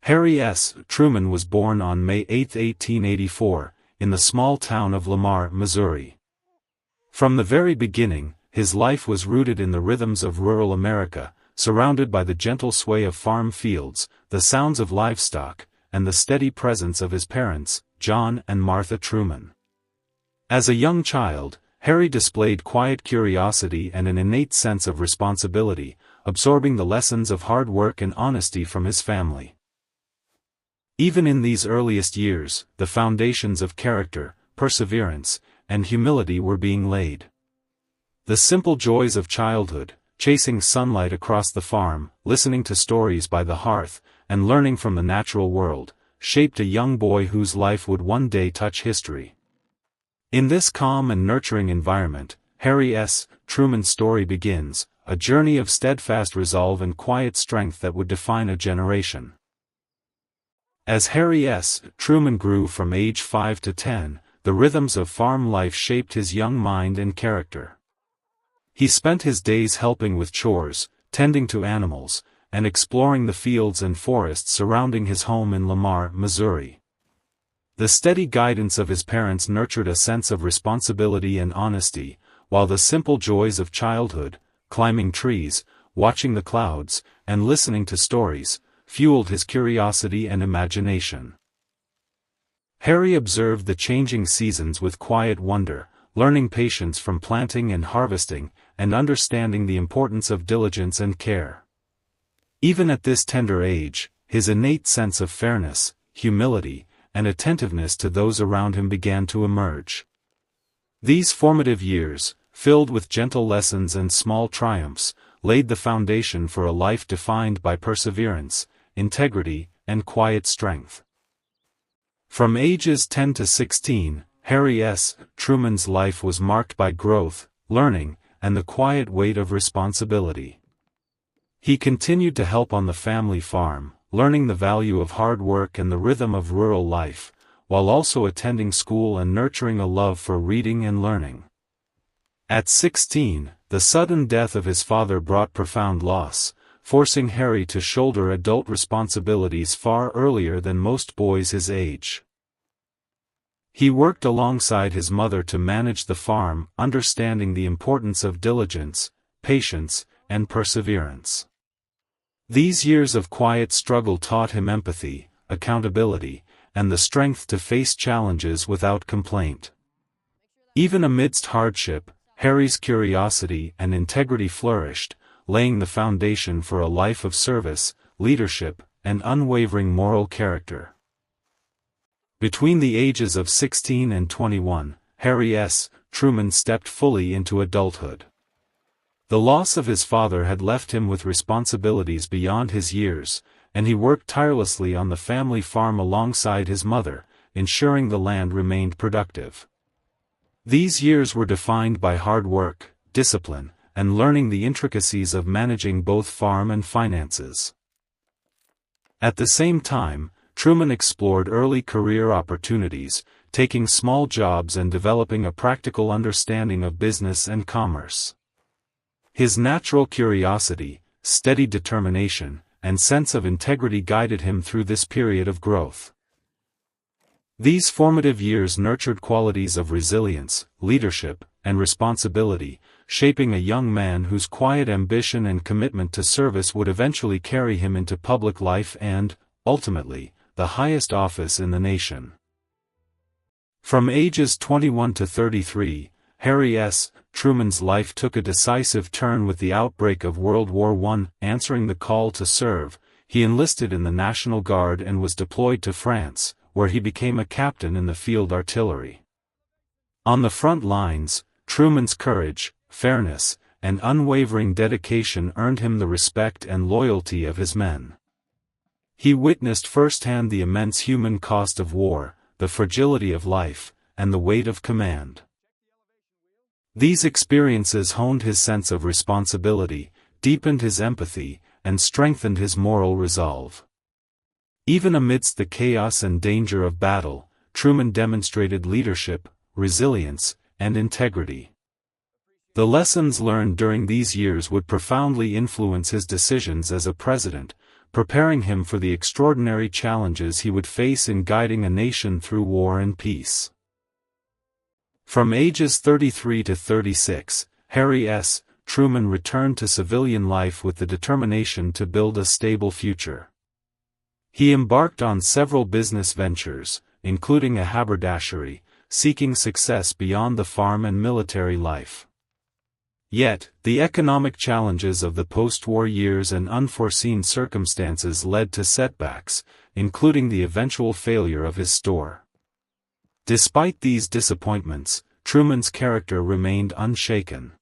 Harry S. Truman was born on May 8, 1884, in the small town of Lamar, Missouri. From the very beginning, his life was rooted in the rhythms of rural America, surrounded by the gentle sway of farm fields, the sounds of livestock, and the steady presence of his parents, John and Martha Truman. As a young child, Harry displayed quiet curiosity and an innate sense of responsibility, absorbing the lessons of hard work and honesty from his family. Even in these earliest years, the foundations of character, perseverance, and humility were being laid. The simple joys of childhood, chasing sunlight across the farm, listening to stories by the hearth, and learning from the natural world, shaped a young boy whose life would one day touch history. In this calm and nurturing environment, Harry S. Truman's story begins, a journey of steadfast resolve and quiet strength that would define a generation. As Harry S. Truman grew from age 5 to 10, the rhythms of farm life shaped his young mind and character. He spent his days helping with chores, tending to animals, and exploring the fields and forests surrounding his home in Lamar, Missouri. The steady guidance of his parents nurtured a sense of responsibility and honesty, while the simple joys of childhood, climbing trees, watching the clouds, and listening to stories, fueled his curiosity and imagination. Harry observed the changing seasons with quiet wonder, learning patience from planting and harvesting, and understanding the importance of diligence and care. Even at this tender age, his innate sense of fairness, humility, and attentiveness to those around him began to emerge. These formative years, filled with gentle lessons and small triumphs, laid the foundation for a life defined by perseverance, integrity, and quiet strength. From ages 10 to 16, Harry S. Truman's life was marked by growth, learning, and the quiet weight of responsibility. He continued to help on the family farm, learning the value of hard work and the rhythm of rural life, while also attending school and nurturing a love for reading and learning. At 16, the sudden death of his father brought profound loss, forcing Harry to shoulder adult responsibilities far earlier than most boys his age. He worked alongside his mother to manage the farm, understanding the importance of diligence, patience, and perseverance. These years of quiet struggle taught him empathy, accountability, and the strength to face challenges without complaint. Even amidst hardship, Harry's curiosity and integrity flourished, laying the foundation for a life of service, leadership, and unwavering moral character. Between the ages of 16 and 21, Harry S. Truman stepped fully into adulthood. The loss of his father had left him with responsibilities beyond his years, and he worked tirelessly on the family farm alongside his mother, ensuring the land remained productive. These years were defined by hard work, discipline, and learning the intricacies of managing both farm and finances. At the same time, Truman explored early career opportunities, taking small jobs and developing a practical understanding of business and commerce. His natural curiosity, steady determination, and sense of integrity guided him through this period of growth. These formative years nurtured qualities of resilience, leadership, and responsibility, shaping a young man whose quiet ambition and commitment to service would eventually carry him into public life and, ultimately, the highest office in the nation. From ages 21 to 33, Harry S. Truman's life took a decisive turn with the outbreak of World War I. Answering the call to serve, he enlisted in the National Guard and was deployed to France, where he became a captain in the field artillery. On the front lines, Truman's courage, fairness, and unwavering dedication earned him the respect and loyalty of his men. He witnessed firsthand the immense human cost of war, the fragility of life, and the weight of command. These experiences honed his sense of responsibility, deepened his empathy, and strengthened his moral resolve. Even amidst the chaos and danger of battle, Truman demonstrated leadership, resilience, and integrity. The lessons learned during these years would profoundly influence his decisions as a president, preparing him for the extraordinary challenges he would face in guiding a nation through war and peace. From ages 33 to 36, Harry S. Truman returned to civilian life with the determination to build a stable future. He embarked on several business ventures, including a haberdashery, seeking success beyond the farm and military life. Yet, the economic challenges of the post-war years and unforeseen circumstances led to setbacks, including the eventual failure of his store. Despite these disappointments, Truman's character remained unshaken.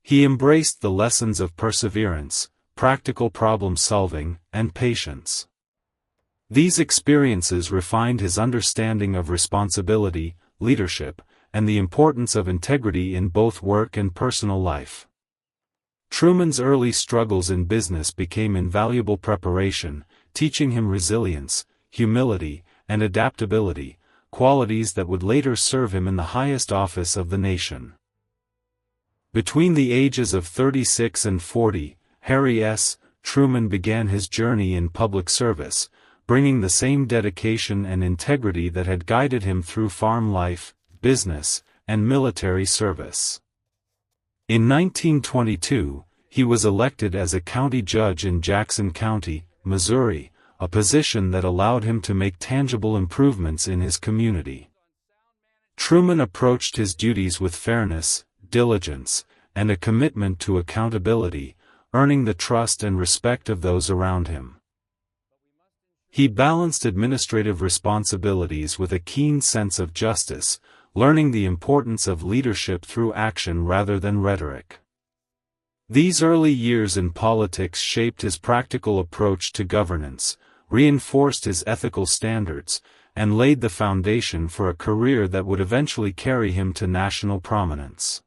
He embraced the lessons of perseverance, practical problem-solving, and patience. These experiences refined his understanding of responsibility, leadership, and the importance of integrity in both work and personal life. Truman's early struggles in business became invaluable preparation, teaching him resilience, humility, and adaptability, qualities that would later serve him in the highest office of the nation. Between the ages of 36 and 40, Harry S. Truman began his journey in public service, bringing the same dedication and integrity that had guided him through farm life, business, and military service. In 1922, he was elected as a county judge in Jackson County, Missouri, a position that allowed him to make tangible improvements in his community. Truman approached his duties with fairness, diligence, and a commitment to accountability, earning the trust and respect of those around him. He balanced administrative responsibilities with a keen sense of justice, learning the importance of leadership through action rather than rhetoric. These early years in politics shaped his practical approach to governance, reinforced his ethical standards, and laid the foundation for a career that would eventually carry him to national prominence.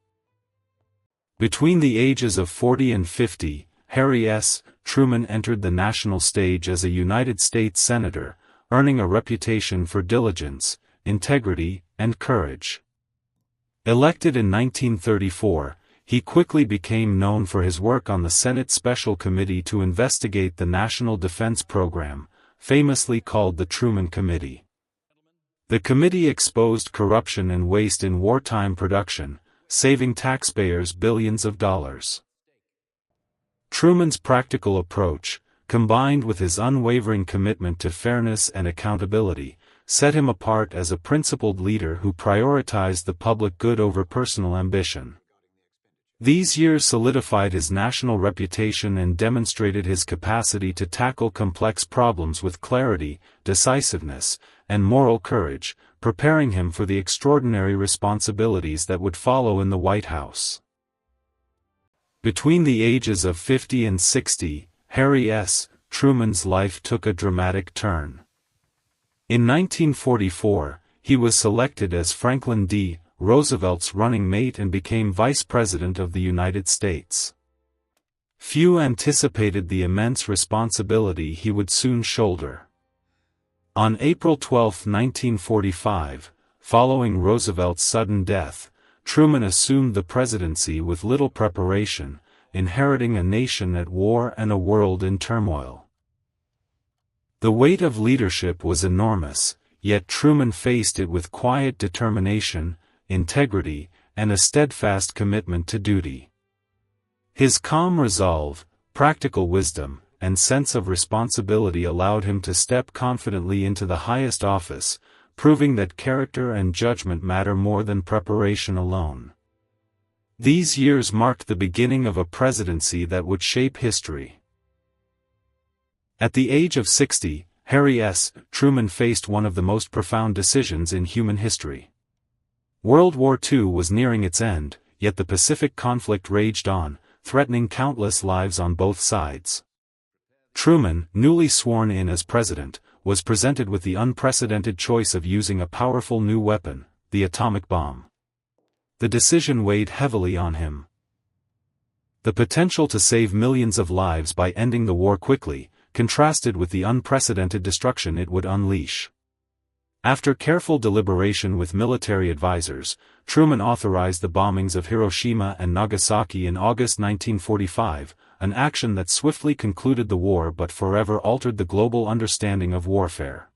Between the ages of 40 and 50, Harry S. Truman entered the national stage as a United States Senator, earning a reputation for diligence, integrity, and courage. Elected in 1934, he quickly became known for his work on the Senate Special Committee to investigate the National Defense Program, famously called the Truman Committee. The committee exposed corruption and waste in wartime production, saving taxpayers billions of dollars. Truman's practical approach, combined with his unwavering commitment to fairness and accountability, set him apart as a principled leader who prioritized the public good over personal ambition. These years solidified his national reputation and demonstrated his capacity to tackle complex problems with clarity, decisiveness, and moral courage, preparing him for the extraordinary responsibilities that would follow in the White House. Between the ages of 50 and 60, Harry S. Truman's life took a dramatic turn. In 1944, he was selected as Franklin D. Roosevelt's running mate and became Vice President of the United States. Few anticipated the immense responsibility he would soon shoulder. On April 12, 1945, following Roosevelt's sudden death, Truman assumed the presidency with little preparation, inheriting a nation at war and a world in turmoil. The weight of leadership was enormous, yet Truman faced it with quiet determination, integrity, and a steadfast commitment to duty. His calm resolve, practical wisdom, and sense of responsibility allowed him to step confidently into the highest office, proving that character and judgment matter more than preparation alone. These years marked the beginning of a presidency that would shape history. At the age of 60, Harry S. Truman faced one of the most profound decisions in human history. World War II was nearing its end, yet the Pacific conflict raged on, threatening countless lives on both sides. Truman, newly sworn in as president, was presented with the unprecedented choice of using a powerful new weapon, the atomic bomb. The decision weighed heavily on him. The potential to save millions of lives by ending the war quickly, contrasted with the unprecedented destruction it would unleash. After careful deliberation with military advisors, Truman authorized the bombings of Hiroshima and Nagasaki in August 1945, an action that swiftly concluded the war but forever altered the global understanding of warfare.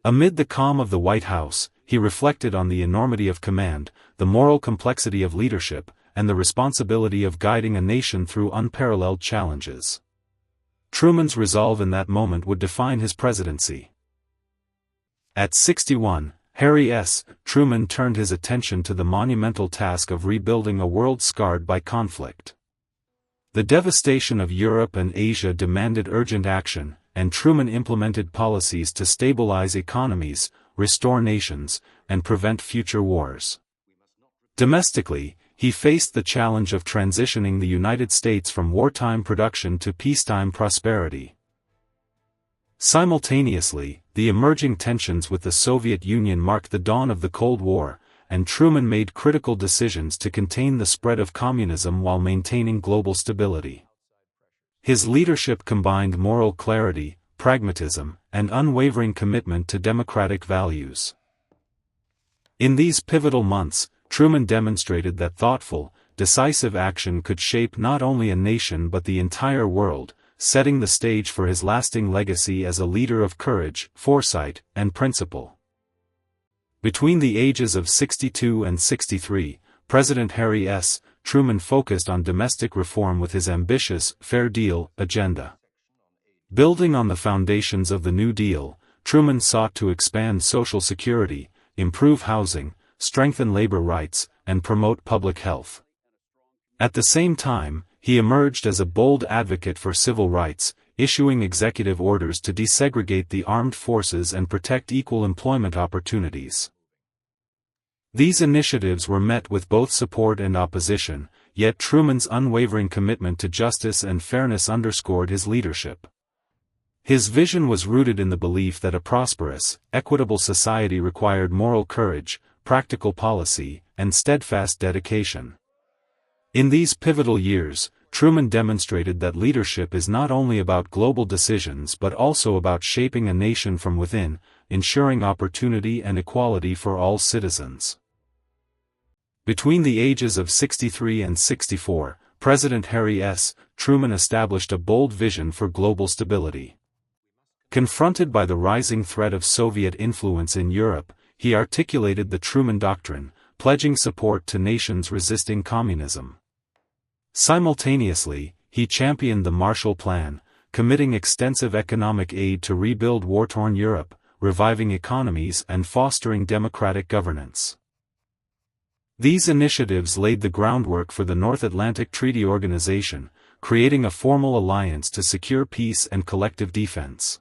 Amid the calm of the White House, he reflected on the enormity of command, the moral complexity of leadership, and the responsibility of guiding a nation through unparalleled challenges. Truman's resolve in that moment would define his presidency. At 61, Harry S. Truman turned his attention to the monumental task of rebuilding a world scarred by conflict. The devastation of Europe and Asia demanded urgent action, and Truman implemented policies to stabilize economies, restore nations, and prevent future wars. Domestically, he faced the challenge of transitioning the United States from wartime production to peacetime prosperity. Simultaneously, the emerging tensions with the Soviet Union marked the dawn of the Cold War, and Truman made critical decisions to contain the spread of communism while maintaining global stability. His leadership combined moral clarity, pragmatism, and unwavering commitment to democratic values. In these pivotal months, Truman demonstrated that thoughtful, decisive action could shape not only a nation but the entire world, setting the stage for his lasting legacy as a leader of courage, foresight, and principle. Between the ages of 62 and 63, President Harry S. Truman focused on domestic reform with his ambitious Fair Deal agenda. Building on the foundations of the New Deal, Truman sought to expand social security, improve housing, strengthen labor rights, and promote public health. At the same time, he emerged as a bold advocate for civil rights, issuing executive orders to desegregate the armed forces and protect equal employment opportunities. These initiatives were met with both support and opposition, yet Truman's unwavering commitment to justice and fairness underscored his leadership. His vision was rooted in the belief that a prosperous, equitable society required moral courage, practical policy, and steadfast dedication. In these pivotal years, Truman demonstrated that leadership is not only about global decisions but also about shaping a nation from within, ensuring opportunity and equality for all citizens. Between the ages of 63 and 64, President Harry S. Truman established a bold vision for global stability. Confronted by the rising threat of Soviet influence in Europe, he articulated the Truman Doctrine, pledging support to nations resisting communism. Simultaneously, he championed the Marshall Plan, committing extensive economic aid to rebuild war-torn Europe, reviving economies and fostering democratic governance. These initiatives laid the groundwork for the North Atlantic Treaty Organization, creating a formal alliance to secure peace and collective defense.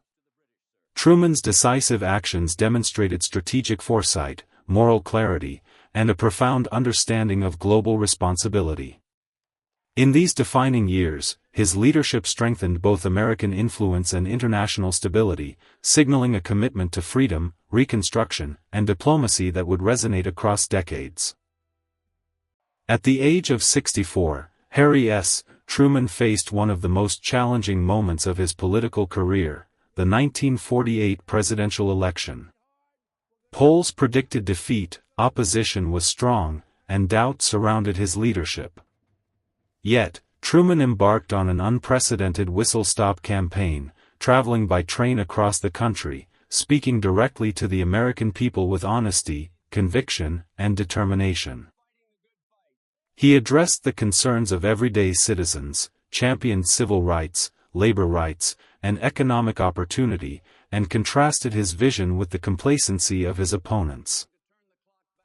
Truman's decisive actions demonstrated strategic foresight, moral clarity, and a profound understanding of global responsibility. In these defining years, his leadership strengthened both American influence and international stability, signaling a commitment to freedom, reconstruction, and diplomacy that would resonate across decades. At the age of 64, Harry S. Truman faced one of the most challenging moments of his political career, the 1948 presidential election. Polls predicted defeat, opposition was strong, and doubt surrounded his leadership. Yet, Truman embarked on an unprecedented whistle-stop campaign, traveling by train across the country, speaking directly to the American people with honesty, conviction, and determination. He addressed the concerns of everyday citizens, championed civil rights, labor rights, and economic opportunity, and contrasted his vision with the complacency of his opponents.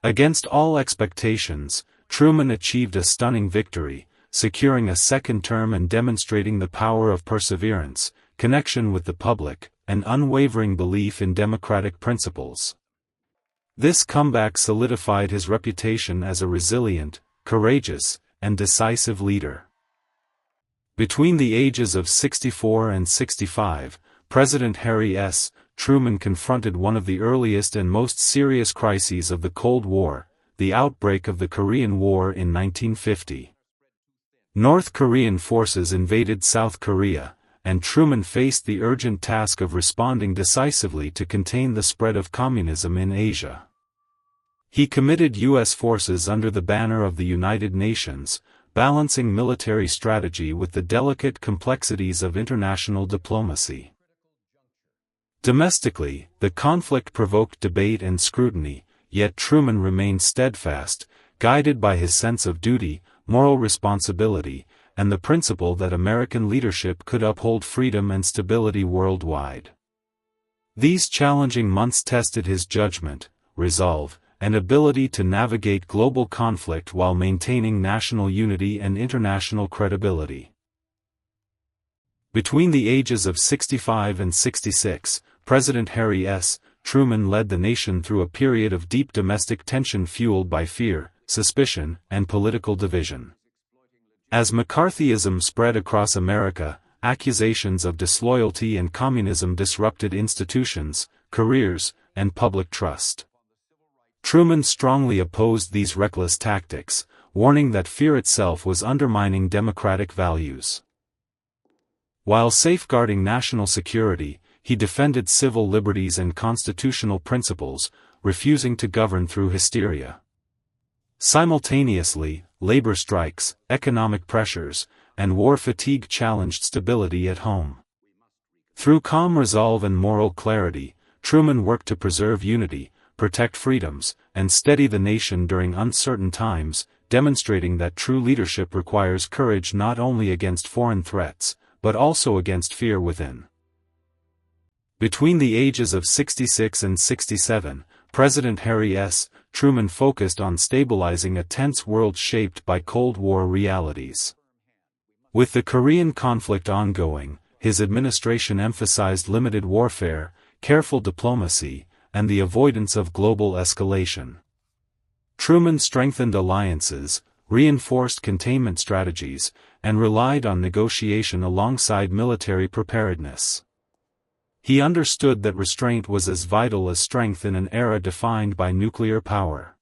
Against all expectations, Truman achieved a stunning victory, securing a second term and demonstrating the power of perseverance, connection with the public, and unwavering belief in democratic principles. This comeback solidified his reputation as a resilient, courageous, and decisive leader. Between the ages of 64 and 65, President Harry S. Truman confronted one of the earliest and most serious crises of the Cold War, the outbreak of the Korean War in 1950. North Korean forces invaded South Korea, and Truman faced the urgent task of responding decisively to contain the spread of communism in Asia. He committed U.S. forces under the banner of the United Nations, balancing military strategy with the delicate complexities of international diplomacy. Domestically, the conflict provoked debate and scrutiny, yet Truman remained steadfast, guided by his sense of duty, moral responsibility, and the principle that American leadership could uphold freedom and stability worldwide. These challenging months tested his judgment, resolve, and ability to navigate global conflict while maintaining national unity and international credibility. Between the ages of 65 and 66, President Harry S. Truman led the nation through a period of deep domestic tension fueled by fear, suspicion, and political division. As McCarthyism spread across America, accusations of disloyalty and communism disrupted institutions, careers, and public trust. Truman strongly opposed these reckless tactics, warning that fear itself was undermining democratic values. While safeguarding national security, he defended civil liberties and constitutional principles, refusing to govern through hysteria. Simultaneously, labor strikes, economic pressures, and war fatigue challenged stability at home. Through calm resolve and moral clarity, Truman worked to preserve unity, protect freedoms, and steady the nation during uncertain times, demonstrating that true leadership requires courage not only against foreign threats, but also against fear within. Between the ages of 66 and 67, President Harry S. Truman focused on stabilizing a tense world shaped by Cold War realities. With the Korean conflict ongoing, his administration emphasized limited warfare, careful diplomacy, and the avoidance of global escalation. Truman strengthened alliances, reinforced containment strategies, and relied on negotiation alongside military preparedness. He understood that restraint was as vital as strength in an era defined by nuclear power.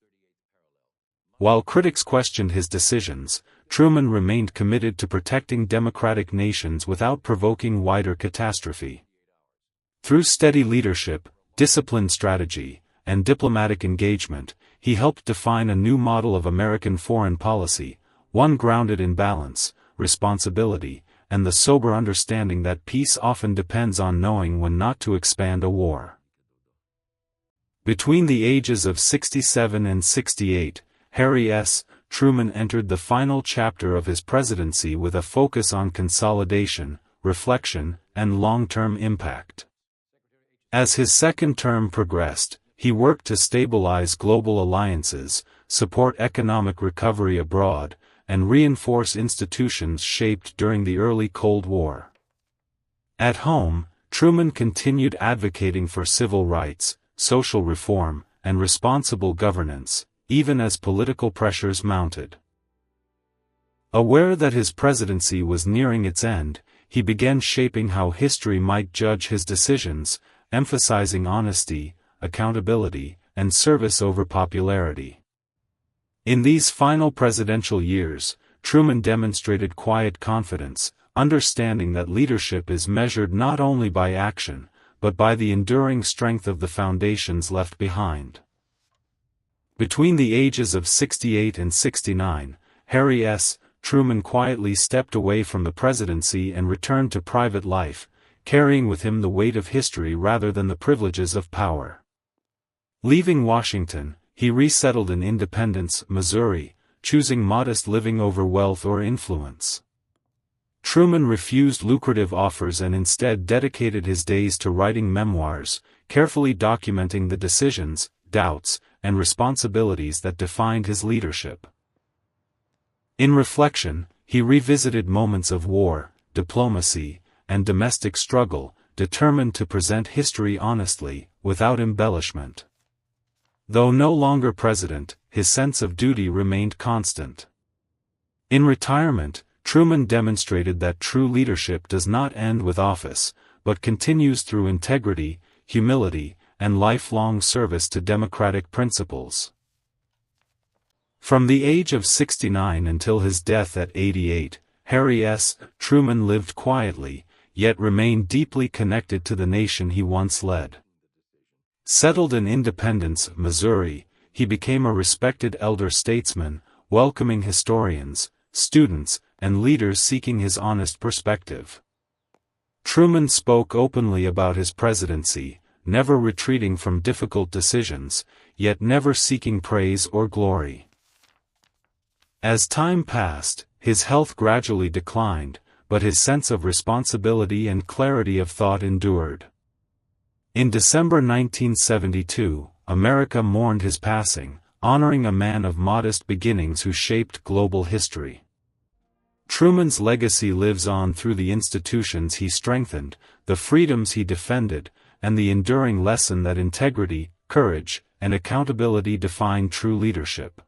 While critics questioned his decisions, Truman remained committed to protecting democratic nations without provoking wider catastrophe. Through steady leadership, disciplined strategy, and diplomatic engagement, he helped define a new model of American foreign policy, one grounded in balance, responsibility, and the sober understanding that peace often depends on knowing when not to expand a war. Between the ages of 67 and 68, Harry S. Truman entered the final chapter of his presidency with a focus on consolidation, reflection, and long-term impact. As his second term progressed, he worked to stabilize global alliances, support economic recovery abroad, and reinforce institutions shaped during the early Cold War. At home, Truman continued advocating for civil rights, social reform, and responsible governance, even as political pressures mounted. Aware that his presidency was nearing its end, he began shaping how history might judge his decisions, emphasizing honesty, accountability, and service over popularity. In these final presidential years, Truman demonstrated quiet confidence, understanding that leadership is measured not only by action, but by the enduring strength of the foundations left behind. Between the ages of 68 and 69, Harry S. Truman quietly stepped away from the presidency and returned to private life, carrying with him the weight of history rather than the privileges of power. Leaving Washington, he resettled in Independence, Missouri, choosing modest living over wealth or influence. Truman refused lucrative offers and instead dedicated his days to writing memoirs, carefully documenting the decisions, doubts, and responsibilities that defined his leadership. In reflection, he revisited moments of war, diplomacy, and domestic struggle, determined to present history honestly, without embellishment. Though no longer president, his sense of duty remained constant. In retirement, Truman demonstrated that true leadership does not end with office, but continues through integrity, humility, and lifelong service to democratic principles. From the age of 69 until his death at 88, Harry S. Truman lived quietly, yet remained deeply connected to the nation he once led. Settled in Independence, Missouri, he became a respected elder statesman, welcoming historians, students, and leaders seeking his honest perspective. Truman spoke openly about his presidency, never retreating from difficult decisions, yet never seeking praise or glory. As time passed, his health gradually declined, but his sense of responsibility and clarity of thought endured. In December 1972, America mourned his passing, honoring a man of modest beginnings who shaped global history. Truman's legacy lives on through the institutions he strengthened, the freedoms he defended, and the enduring lesson that integrity, courage, and accountability define true leadership.